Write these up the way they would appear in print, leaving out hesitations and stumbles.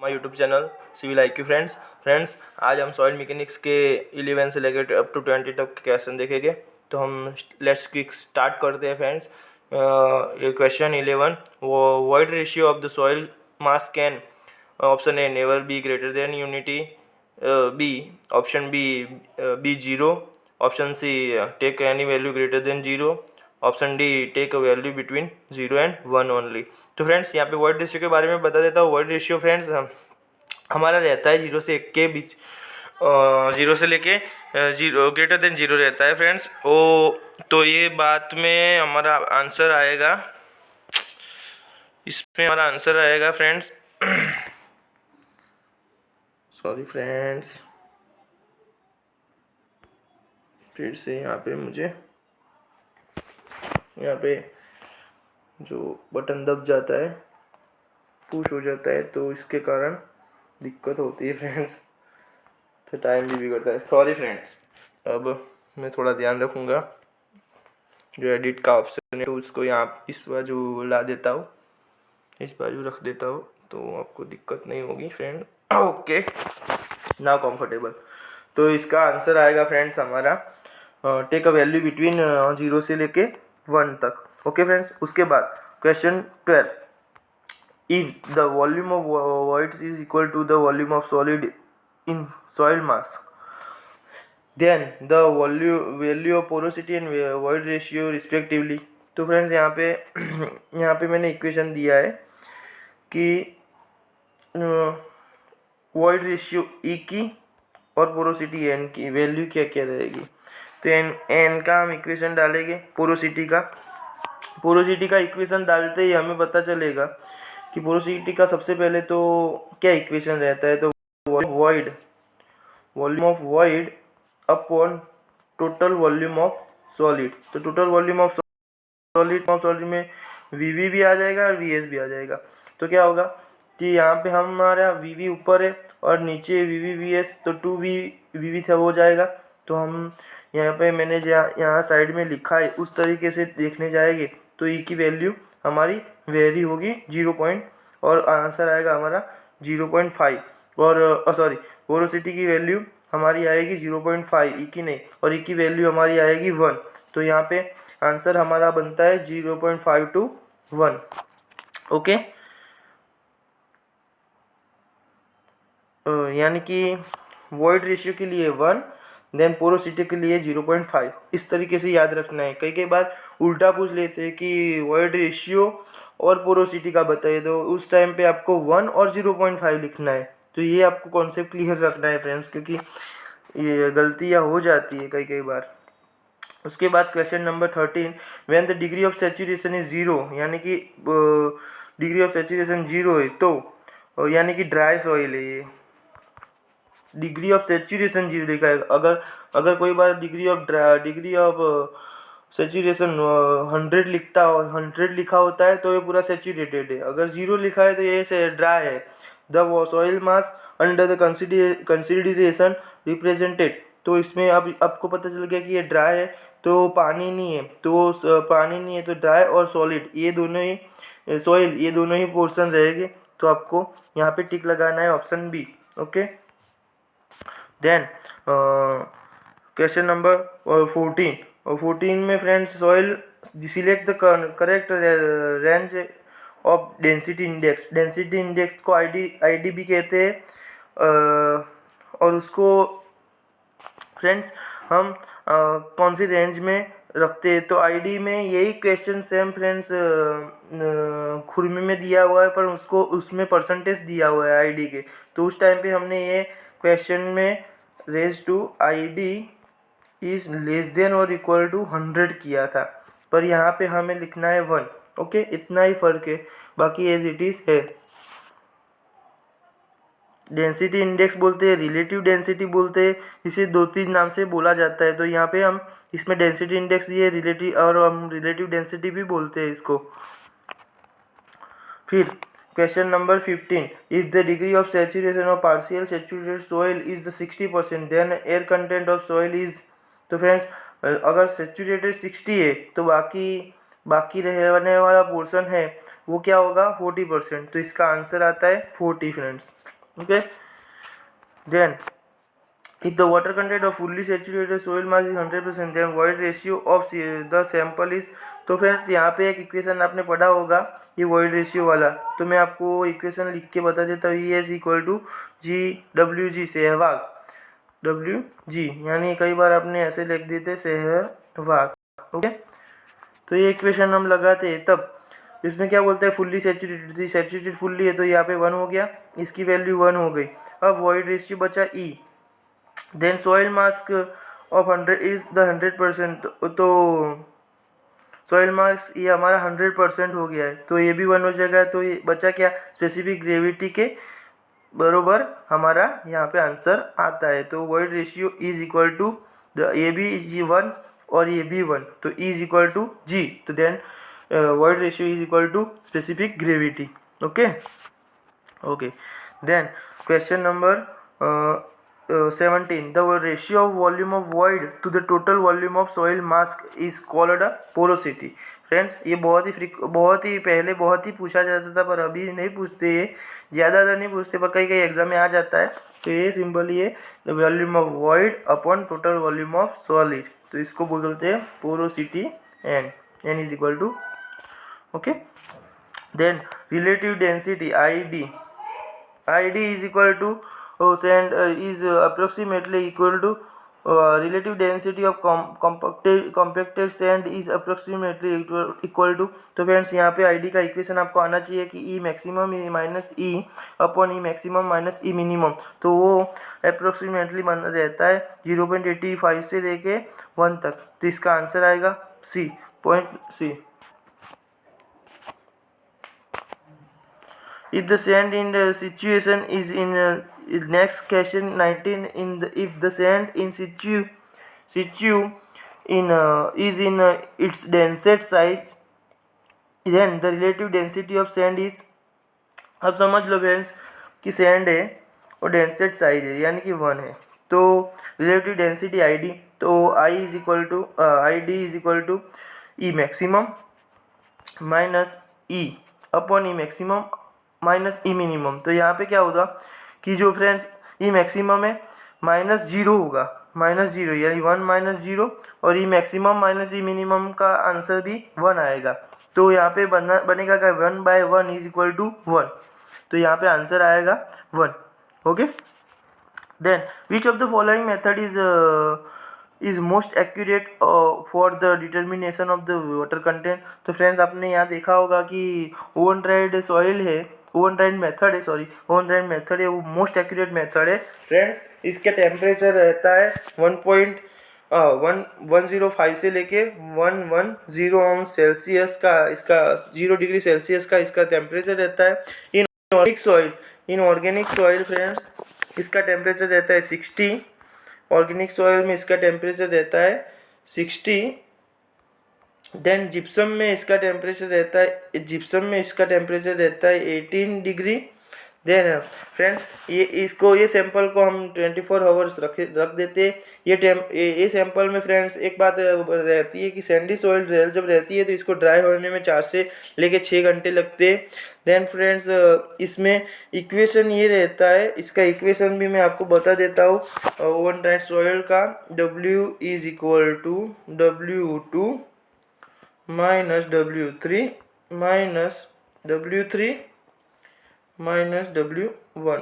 My YouTube channel civil IQ friends आज हम soil mechanics के 11 से लेकर अप टू 20 तक के क्वेश्चन देखेंगे। तो हम लेट्स क्विक स्टार्ट करते हैं फ्रेंड्स। ये question 11, void ratio of the soil mass can option A never be greater than unity, B option B 0, option C take any value greater than 0, option D take a value between 0 and 1 only. तो friends यहाँ पे word ratio के बारे में बता देता हूँ। Word ratio friends हमारा रहता है 0 से 1 के बीच, 0 से लेके 0 ग्रेटर देन 0 रहता है फ्रेंड्स। तो ये बात में हमारा आंसर आएगा, इसमें हमारा आंसर आएगा फ्रेंड्स सॉरी फ्रेंड्स, फिर से यहाँ पे जो बटन दब जाता है, पुश हो जाता है, तो इसके कारण दिक्कत होती है फ्रेंड्स, तो टाइम भी बिगड़ता है। सॉरी फ्रेंड्स, अब मैं थोड़ा ध्यान रखूँगा। जो एडिट का ऑप्शन है तो उसको यहाँ इस बाजू ला देता हूँ, इस बाजू रख देता हूँ, तो आपको दिक्कत नहीं होगी फ्रेंड। Okay, now comfortable. तो इसका आंसर आएगा फ्रेंड्स हमारा टेक अ वैल्यू बिटवीन 0 से लेके 1 तक। ओके फ्रेंड्स, उसके बाद question 12, if the volume of void is equal to the volume of solid in soil mass, then the value of porosity and void ratio respectively। तो friends यहाँ पे मैंने equation दिया है कि वॉइड रेशियो ई की और पोरोसिटी एन की वैल्यू क्या क्या रहेगी। तो एन का हम इक्वेशन डालेंगे, पोरोसिटी का इक्वेशन डालते ही हमें पता चलेगा कि पोरोसिटी का सबसे पहले तो क्या इक्वेशन रहता है, तो volume of void upon total volume of solid. तो टोटल वॉल्यूम ऑफ सॉलिड में वीवी भी आ जाएगा और वीएस भी आ जाएगा। तो क्या होगा कि यहाँ पे हमारा वीवी ऊपर है और नीचे वीवी वीएस, तो 2v वीवी था हो जाएगा। तो हम यहाँ पे मैंने यहाँ साइड में लिखा है उस तरीके से देखने जाएंगे तो ई की वैल्यू हमारी वेरी होगी 0 और आंसर आएगा हमारा 0.5। और सॉरी, पोरोसिटी की वैल्यू हमारी आएगी 0.5, ई की नहीं, और ई की वैल्यू हमारी आएगी 1। तो यहाँ पे आंसर हमारा बनता है 0.5 to 1। ओके, यानी कि वॉइड रेशियो के लिए 1, देन पोरोसिटी के लिए 0.5। इस तरीके से याद रखना है। कई बार उल्टा पूछ लेते हैं कि वॉइड रेशियो और पोरोसिटी का बताइए, तो उस टाइम पे आपको 1 और 0.5 लिखना है। तो ये आपको कॉन्सेप्ट क्लियर रखना है फ्रेंड्स, क्योंकि ये गलतियाँ हो जाती है कई बार। उसके बाद question number 13, when the degree of saturation is 0, यानी कि डिग्री ऑफ सैचुरेशन 0 है, तो यानी कि ड्राई सॉइल है ये। डिग्री ऑफ सैचुरेशन 0 लिखा है। अगर कोई बार डिग्री ऑफ सैचुरेशन 100 लिखा होता है तो ये पूरा सैचुरेटेड है। अगर 0 लिखा है तो ये ड्राई है। The soil mass under the consideration represented, तो इसमें अब आपको पता चल गया कि ये ड्राई है, तो पानी नहीं है, तो ड्राई और सॉलिड ये दोनों ही सॉइल ये दोनों ही पोर्शन रहेंगे। तो आपको यहाँ पे टिक लगाना है option B. Okay, then question number 14 में friends, soil select the correct range of density index को आईडी भी कहते हैं। और उसको फ्रेंड्स हम कौन सी रेंज में रखते हैं, तो आईडी में यही क्वेश्चन सेम फ्रेंड्स खुरमी में दिया हुआ है, पर उसमें परसेंटेज दिया हुआ है आईडी के। तो उस टाइम पे हमने ये क्वेश्चन में range to ID is less than और इक्वल टू 100 किया था, पर यहाँ पे हमें लिखना है 1। ओके, इतना ही फर्क है, बाकी एज इट इज है। डेंसिटी इंडेक्स बोलते हैं, रिलेटिव डेंसिटी बोलते हैं, इसे 2-3 नाम से बोला जाता है। तो यहाँ पे हम इसमें डेंसिटी इंडेक्स ये रिलेटिव, और हम रिलेटिव डेंसिटी भी बोलते हैं इसको। फिर question number 15, if the degree of saturation of partial saturated soil is the 60%, then air content of soil is. तो फ्रेंड्स अगर सैचुरेटेड 60 है तो बाकी बाकी रहने वाला पोर्शन है वो क्या होगा 40%। तो इसका आंसर आता है 40 friends. Okay, then if the water content of fully saturated soil mass is 100% then void ratio of the sample is। तो फ्रेंड्स यहाँ पे एक इक्वेशन आपने पढ़ा होगा ये void ratio वाला, तो मैं आपको इक्वेशन लिख के बता देता हूँ। E S equal to G W G Sehwag, W G यानी कई बार आपने ऐसे लिख देते सहवाग। ओके, तो ये इक्वेशन हम लगाते हैं तब इसमें क्या बोलते हैं फुल्ली सैचुरेटेड, सैचुरेटेड फुल्ली है तो यहाँ पे 1 हो गया, इसकी वैल्यू 1 हो गई। अब वॉइड रेशियो बचा e, then soil mass of 100 is the 100%। तो सॉइल मास ये हमारा 100% हो गया है, तो ये भी 1 हो जाएगा। तो ये बचा क्या, स्पेसिफिक ग्रेविटी के बरोबर हमारा यहाँ पे आंसर आता है। तो void ratio is equal to ये भी जी 1 और ये भी 1, तो E is equal to G. तो then void ratio is equal to specific gravity. Okay okay, then question number 17, the ratio of volume of void to the total volume of soil mass is called a porosity। Friends ये बहुत ही पहले बहुत ही पूछा जाता था, पर अभी नहीं पूछते, ये ज़्यादातर नहीं पूछते, पर कई एग्जाम में आ जाता है। तो ये सिंपल ये volume of void upon total volume of solid, तो इसको बोलते हैं porosity. N is equal to, okay, then relative density I D is equal to sand is approximately equal to relative density of compacted sand is approximately equal to। तो friends यहाँ पे ID का equation आपको आना चाहिए कि e maximum minus e upon e maximum minus e minimum, तो वो अप्रोक्सीमेटली बन रहता है 0.85 से लेके 1 तक। तो इसका आंसर आएगा C, point C. If the sand in the situation is in next question 19, in the if the sand in situ in is in its densest size, then the relative density of sand is। अब समझ लो friends कि sand है और डेंसेट size है यानी कि 1 है, तो रिलेटिव डेंसिटी आई डी, तो I is equal to I D is equal to e maximum minus e upon e maximum minus e minimum. तो यहाँ पे क्या होगा कि जो फ्रेंड्स ई मैक्सिमम है माइनस 0 होगा, माइनस 0 यानी 1 माइनस 0, और e maximum minus e minimum का आंसर भी 1 आएगा। तो यहाँ पे बनेगा क्या, 1/1 इज इक्वल टू 1, तो यहाँ पे आंसर आएगा 1। Okay, then which of the following method is most accurate for the determination of the water content. तो फ्रेंड्स आपने यहाँ देखा होगा कि ओवन ड्राइड सॉइल है, ओवन ड्राइड मेथड है, सॉरी ओवन ड्राइड मेथड है, वो मोस्ट एक्यूरेट मेथड है। फ्रेंड्स इसका टेम्परेचर रहता है 1.105 से लेके 110 सेल्सियस का, इसका 0 डिग्री सेल्सियस का इसका टेम्परेचर रहता है। इन ऑर्गेनिक सॉइल फ्रेंड्स इसका टेम्परेचर रहता है 60, ऑर्गेनिक सॉइल में इसका टेम्परेचर रहता है 60। देन जिप्सम में इसका टेम्परेचर रहता है 18 डिग्री। देन फ्रेंड्स ये सैंपल को हम 24 आवर्स रख देते हैं। ये सैंपल में फ्रेंड्स एक बात रहती है कि सैंडी सॉइल जब रहती है तो इसको ड्राई होने में 4 से लेके 6 घंटे लगते हैं। देन फ्रेंड्स इसमें इक्वेशन ये रहता है, इसका इक्वेशन भी मैं आपको बता देता हूँ ओवन ड्राइड सॉइल का। W is equal to W2 minus W3 minus W1,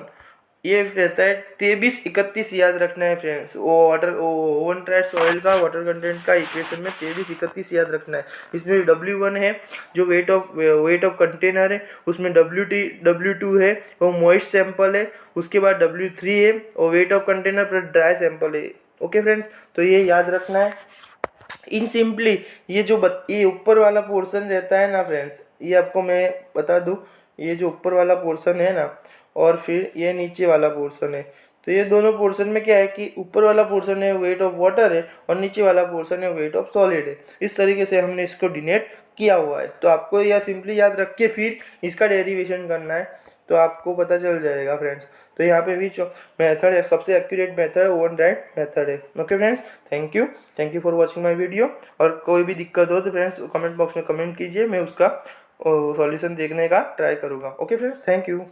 ये रहता है 23-31 याद रखना है फ्रेंड्स। ओवन ड्राइड सॉइल का वाटर कंटेंट का इक्वेशन में 23-31 याद रखना है। इसमें W1 है जो वेट ऑफ कंटेनर है, उसमें W2 है वो मॉइस्ट सैंपल है, उसके बाद W3 है और वेट ऑफ कंटेनर पर ड्राई सैंपल है। ओके फ्रेंड्स, तो ये याद रखना है। इन सिंपली ये ऊपर वाला पोर्शन रहता है ना फ्रेंड्स, ये आपको मैं बता दूं, ये जो ऊपर वाला पोर्शन है ना और फिर ये नीचे वाला पोर्शन है, तो ये दोनों पोर्शन में क्या है कि ऊपर वाला पोर्शन है वेट ऑफ वाटर है और नीचे वाला पोर्शन है वेट ऑफ सॉलिड है। इस तरीके से हमने इसको डिनोट किया हुआ है। तो आपको यह सिंपली याद रख के फिर इसका डेरिवेशन करना है तो आपको पता चल जाएगा फ्रेंड्स। तो यहाँ पे भी मेथड है, सबसे accurate method oven right method है। Okay friends, thank you for watching my video. और कोई भी दिक्कत हो तो फ्रेंड्स कमेंट बॉक्स में कमेंट कीजिए, मैं उसका सॉल्यूशन देखने का ट्राई करूँगा। Okay friends, thank you.